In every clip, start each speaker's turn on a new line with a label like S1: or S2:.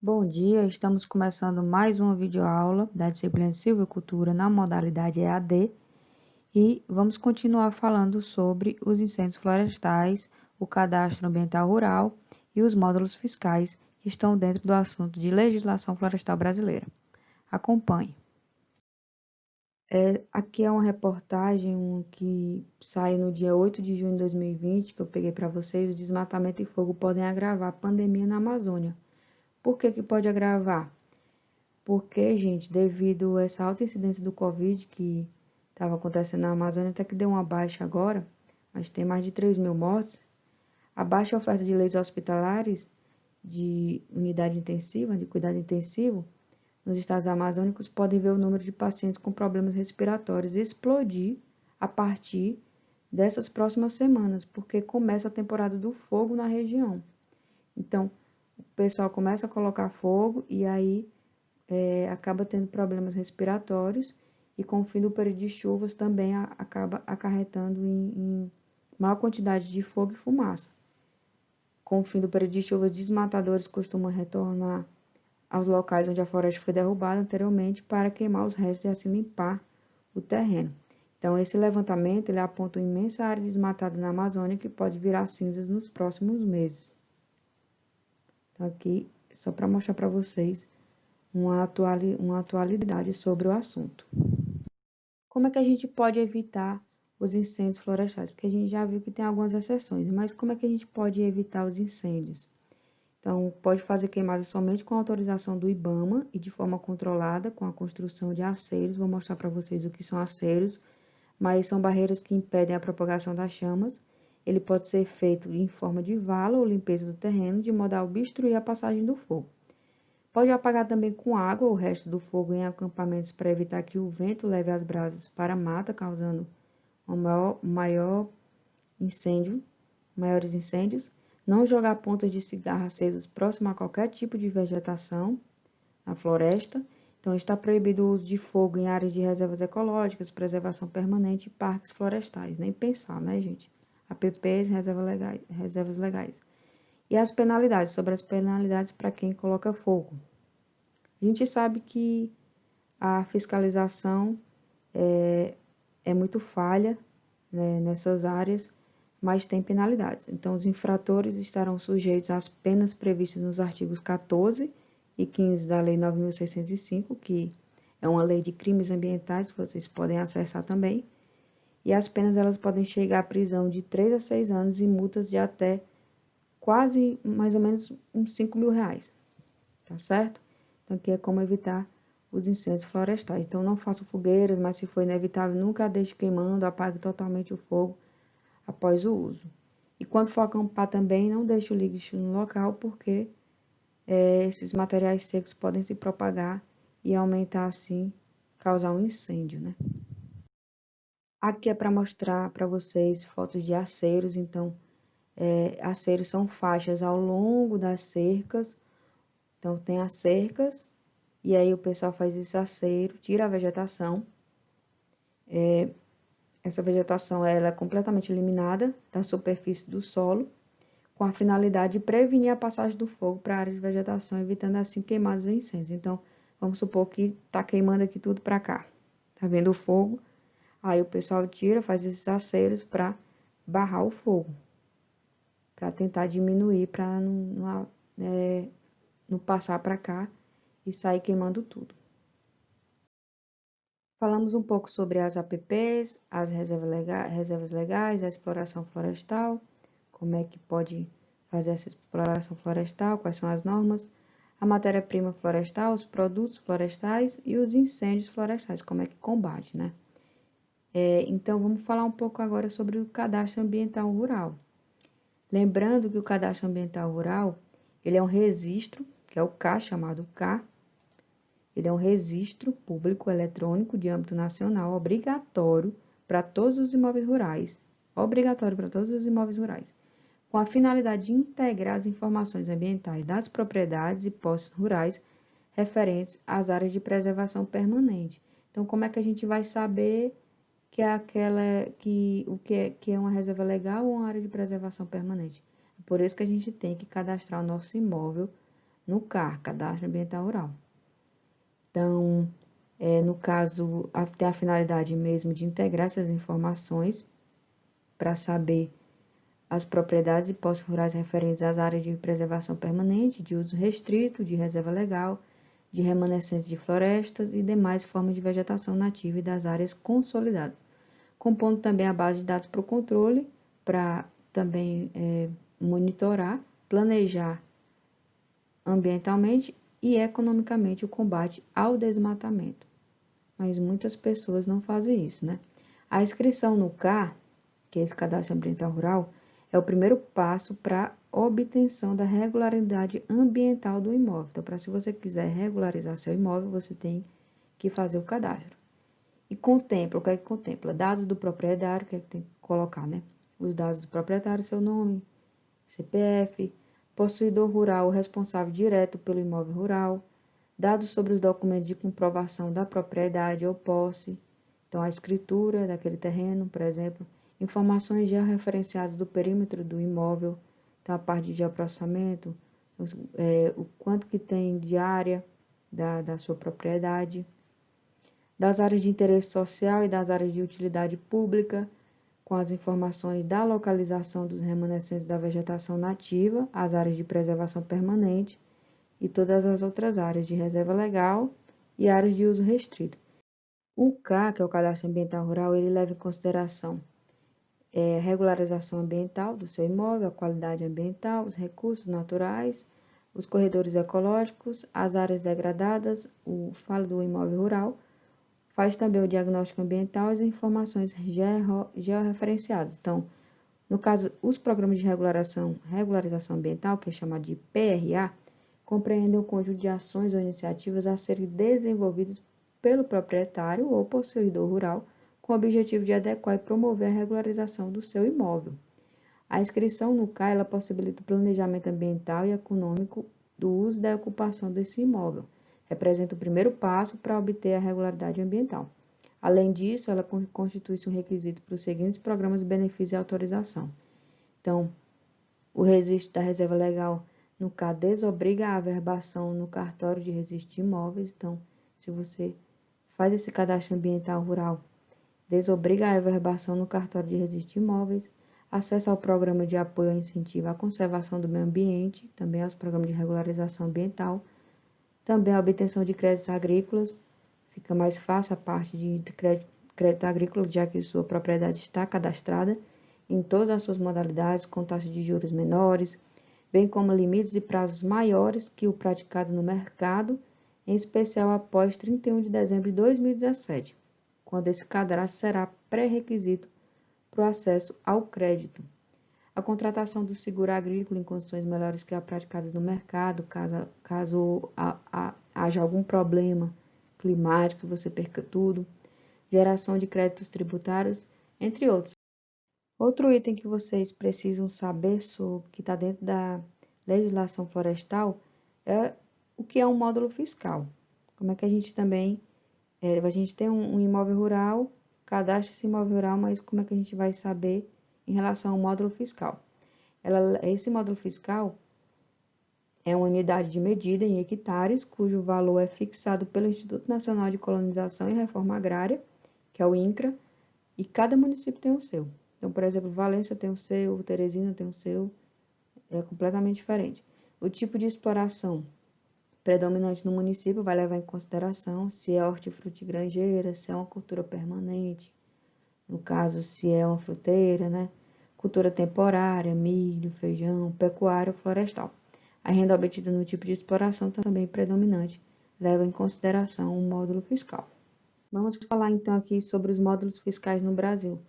S1: Bom dia, estamos começando mais uma videoaula da disciplina de Silvicultura na modalidade EAD e vamos continuar falando sobre os incêndios florestais, o cadastro ambiental rural e os módulos fiscais que estão dentro do assunto de legislação florestal brasileira. Acompanhe. Aqui é uma reportagem que sai no dia 8 de junho de 2020, que eu peguei para vocês. O desmatamento e fogo podem agravar a pandemia na Amazônia. Por que pode agravar? Porque, gente, devido a essa alta incidência do Covid que estava acontecendo na Amazônia, até que deu uma baixa agora, mas tem mais de 3.000 mortes, a baixa oferta de leitos hospitalares de unidade intensiva, de cuidado intensivo, nos estados amazônicos, podem ver o número de pacientes com problemas respiratórios explodir a partir dessas próximas semanas, porque começa a temporada do fogo na região. Então, o pessoal começa a colocar fogo e aí acaba tendo problemas respiratórios e com o fim do período de chuvas também acaba acarretando em maior quantidade de fogo e fumaça. Com o fim do período de chuvas, desmatadores costumam retornar aos locais onde a floresta foi derrubada anteriormente para queimar os restos e assim limpar o terreno. Então, esse levantamento ele aponta uma imensa área desmatada na Amazônia que pode virar cinzas nos próximos meses. Então, aqui, só para mostrar para vocês uma atualidade sobre o assunto. Como é que a gente pode evitar os incêndios florestais? Porque a gente já viu que tem algumas exceções, mas como é que a gente pode evitar os incêndios? Então, pode fazer queimadas somente com autorização do IBAMA e de forma controlada, com a construção de aceiros. Vou mostrar para vocês o que são aceiros, mas são barreiras que impedem a propagação das chamas. Ele pode ser feito em forma de vala ou limpeza do terreno, de modo a obstruir a passagem do fogo. Pode apagar também com água o resto do fogo em acampamentos para evitar que o vento leve as brasas para a mata, causando maiores incêndios. Não jogar pontas de cigarro acesas próximo a qualquer tipo de vegetação na floresta. Então, está proibido o uso de fogo em áreas de reservas ecológicas, preservação permanente e parques florestais. Nem pensar, né, gente? APPs, reservas legais. E as penalidades, sobre as penalidades para quem coloca fogo. A gente sabe que a fiscalização é muito falha, né, nessas áreas, mas tem penalidades. Então, os infratores estarão sujeitos às penas previstas nos artigos 14 e 15 da Lei 9.605, que é uma lei de crimes ambientais, que vocês podem acessar também. E as penas elas podem chegar à prisão de 3 a 6 anos e multas de até quase, mais ou menos, uns 5 mil reais. Tá certo? Então, aqui é como evitar os incêndios florestais. Então, não faça fogueiras, mas se for inevitável, nunca deixe queimando, apague totalmente o fogo após o uso. E quando for acampar também, não deixe o lixo no local, porque esses materiais secos podem se propagar e aumentar assim, causar um incêndio, né? Aqui é para mostrar para vocês fotos de aceiros. Então, aceiros são faixas ao longo das cercas. Então, tem as cercas, e aí o pessoal faz esse aceiro, tira a vegetação. Essa vegetação ela é completamente eliminada da superfície do solo, com a finalidade de prevenir a passagem do fogo para a área de vegetação, evitando assim queimadas ou incêndios. Então, vamos supor que está queimando aqui tudo para cá. Tá vendo o fogo? Aí o pessoal tira, faz esses aceiros para barrar o fogo, para tentar diminuir, para não passar para cá e sair queimando tudo. Falamos um pouco sobre as APPs, as reservas legais, a exploração florestal, como é que pode fazer essa exploração florestal, quais são as normas, a matéria-prima florestal, os produtos florestais e os incêndios florestais, como é que combate, né? Então, vamos falar um pouco agora sobre o cadastro ambiental rural. Lembrando que o cadastro ambiental rural, ele é um registro, que é o CA, chamado CA. Ele é um registro público eletrônico de âmbito nacional, obrigatório para todos os imóveis rurais, com a finalidade de integrar as informações ambientais das propriedades e posses rurais referentes às áreas de preservação permanente. Então, como é que a gente vai saber que é uma reserva legal ou uma área de preservação permanente? É por isso que a gente tem que cadastrar o nosso imóvel no CAR, Cadastro Ambiental Rural. Então, no caso, tem a finalidade mesmo de integrar essas informações para saber as propriedades e postos rurais referentes às áreas de preservação permanente, de uso restrito, de reserva legal, de remanescentes de florestas e demais formas de vegetação nativa e das áreas consolidadas, compondo também a base de dados para o controle, para também monitorar, planejar ambientalmente e economicamente o combate ao desmatamento. Mas muitas pessoas não fazem isso, né? A inscrição no CAR, que é esse Cadastro Ambiental Rural, é o primeiro passo para a obtenção da regularidade ambiental do imóvel. Então, se você quiser regularizar seu imóvel, você tem que fazer o cadastro. E contempla, o que é que contempla? Dados do proprietário, o que é que tem que colocar, né? Os dados do proprietário, seu nome, CPF, possuidor rural ou responsável direto pelo imóvel rural, dados sobre os documentos de comprovação da propriedade ou posse, então a escritura daquele terreno, por exemplo, informações georreferenciadas do perímetro do imóvel, então a parte de geoprocessamento, o quanto que tem de área da sua propriedade, das áreas de interesse social e das áreas de utilidade pública, com as informações da localização dos remanescentes da vegetação nativa, as áreas de preservação permanente e todas as outras áreas de reserva legal e áreas de uso restrito. O CA, que é o Cadastro Ambiental Rural, ele leva em consideração a regularização ambiental do seu imóvel, a qualidade ambiental, os recursos naturais, os corredores ecológicos, as áreas degradadas, fala do imóvel rural, faz também o diagnóstico ambiental e as informações georreferenciadas. Então, no caso, os programas de regularização ambiental, que é chamado de PRA, compreendem um conjunto de ações ou iniciativas a serem desenvolvidas pelo proprietário ou possuidor rural com o objetivo de adequar e promover a regularização do seu imóvel. A inscrição no CA ela possibilita o planejamento ambiental e econômico do uso e da ocupação desse imóvel. Representa o primeiro passo para obter a regularidade ambiental. Além disso, ela constitui-se um requisito para os seguintes programas de benefício e autorização. Então, o registro da reserva legal no CA desobriga a averbação no cartório de registro de imóveis. Então, se você faz esse cadastro ambiental rural, desobriga a averbação no cartório de registro de imóveis, acesso ao programa de apoio e incentivo à conservação do meio ambiente, também aos programas de regularização ambiental, também a obtenção de créditos agrícolas, fica mais fácil a parte de crédito agrícola, já que sua propriedade está cadastrada em todas as suas modalidades, com taxas de juros menores, bem como limites e prazos maiores que o praticado no mercado, em especial após 31 de dezembro de 2017, quando esse cadastro será pré-requisito para o acesso ao crédito. A contratação do seguro agrícola em condições melhores que as praticadas no mercado, caso haja algum problema climático, você perca tudo, geração de créditos tributários, entre outros. Outro item que vocês precisam saber sobre, que está dentro da legislação florestal, é o que é um módulo fiscal. Como é que a gente também, a gente tem um imóvel rural, cadastra esse imóvel rural, mas como é que a gente vai saber em relação ao módulo fiscal? Esse módulo fiscal é uma unidade de medida em hectares, cujo valor é fixado pelo Instituto Nacional de Colonização e Reforma Agrária, que é o INCRA, e cada município tem o seu. Então, por exemplo, Valença tem o seu, Teresina tem o seu, é completamente diferente. O tipo de exploração predominante no município vai levar em consideração se é hortifrutigranjeira, se é uma cultura permanente, no caso, se é uma fruteira, né? Cultura temporária, milho, feijão, pecuária ou florestal. A renda obtida no tipo de exploração também predominante leva em consideração o módulo fiscal. Vamos falar então aqui sobre os módulos fiscais no Brasil.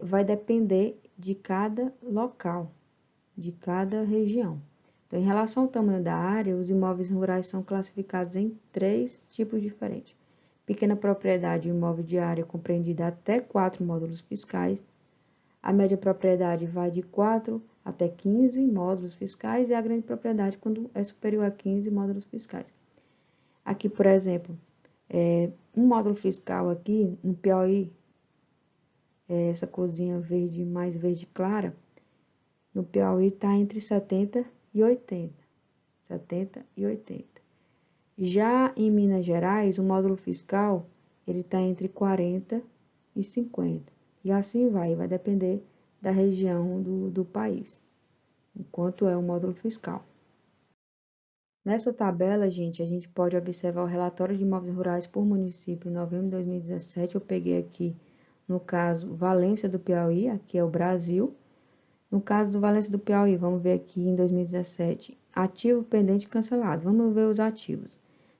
S1: Vai depender de cada local, de cada região. Então, em relação ao tamanho da área, os imóveis rurais são classificados em 3 tipos diferentes. Pequena propriedade, imóvel de área compreendida até 4 módulos fiscais. A média propriedade vai de 4 até 15 módulos fiscais e a grande propriedade quando é superior a 15 módulos fiscais. Aqui, por exemplo, um módulo fiscal aqui no Piauí, essa corzinha verde, mais verde clara, no Piauí está entre 70 e 80. 70 e 80. Já em Minas Gerais, o módulo fiscal ele está entre 40 e 50. E assim vai depender da região do país, quanto é o módulo fiscal. Nessa tabela, gente, a gente pode observar o relatório de imóveis rurais por município em novembro de 2017. Eu peguei aqui, no caso, Valência do Piauí, aqui é o Brasil. No caso do Valência do Piauí, vamos ver aqui em 2017, ativo, pendente e cancelado. Vamos ver os ativos.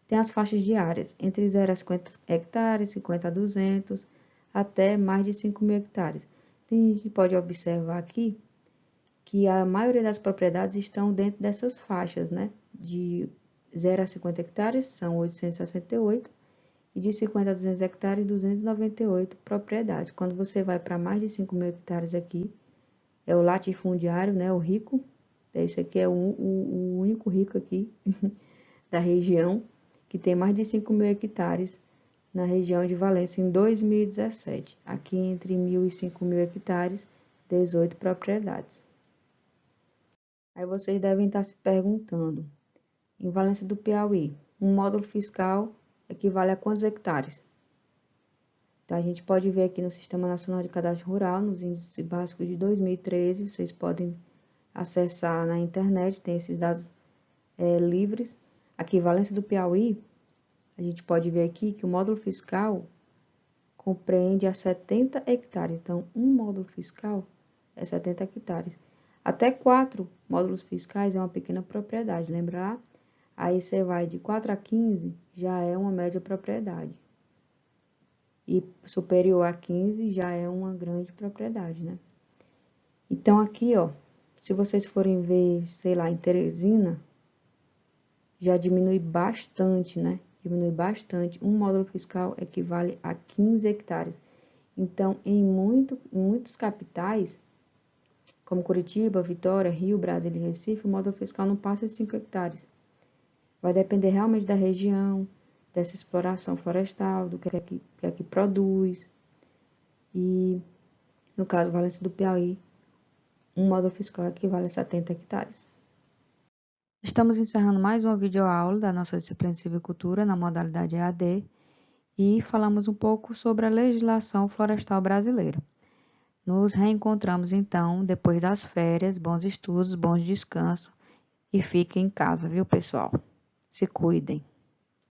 S1: Tem as faixas de áreas, entre 0 a 50 hectares, 50 a 200, até mais de 5.000 hectares. A gente pode observar aqui que a maioria das propriedades estão dentro dessas faixas, né? De 0 a 50 hectares, são 868, e de 50 a 200 hectares, 298 propriedades. Quando você vai para mais de 5.000 hectares aqui, é o latifundiário, né? O rico. Esse aqui é o único rico aqui da região, que tem mais de 5.000 hectares na região de Valência em 2017. Aqui entre 1.000 e 5.000 hectares, 18 propriedades. Aí vocês devem estar se perguntando, em Valência do Piauí, um módulo fiscal equivale a quantos hectares? Então, a gente pode ver aqui no Sistema Nacional de Cadastro Rural, nos índices básicos de 2013, vocês podem acessar na internet, tem esses dados livres. Aqui, Valência do Piauí, a gente pode ver aqui que o módulo fiscal compreende a 70 hectares. Então, um módulo fiscal é 70 hectares. Até 4 módulos fiscais é uma pequena propriedade, lembra? Aí você vai de 4 a 15, já é uma média propriedade. E superior a 15 já é uma grande propriedade, né? Então aqui, ó, se vocês forem ver, sei lá, em Teresina, já diminui bastante, né? Diminui bastante. Um módulo fiscal equivale a 15 hectares. Então, em muitos capitais, como Curitiba, Vitória, Rio, Brasília e Recife, o módulo fiscal não passa de 5 hectares. Vai depender realmente da região, dessa exploração florestal, do que é que produz. E, no caso, Valência do Piauí, um módulo fiscal equivale a 70 hectares. Estamos encerrando mais uma videoaula da nossa disciplina de Silvicultura na modalidade EAD e falamos um pouco sobre a legislação florestal brasileira. Nos reencontramos então depois das férias. Bons estudos, bons descansos e fiquem em casa, viu, pessoal? Se cuidem.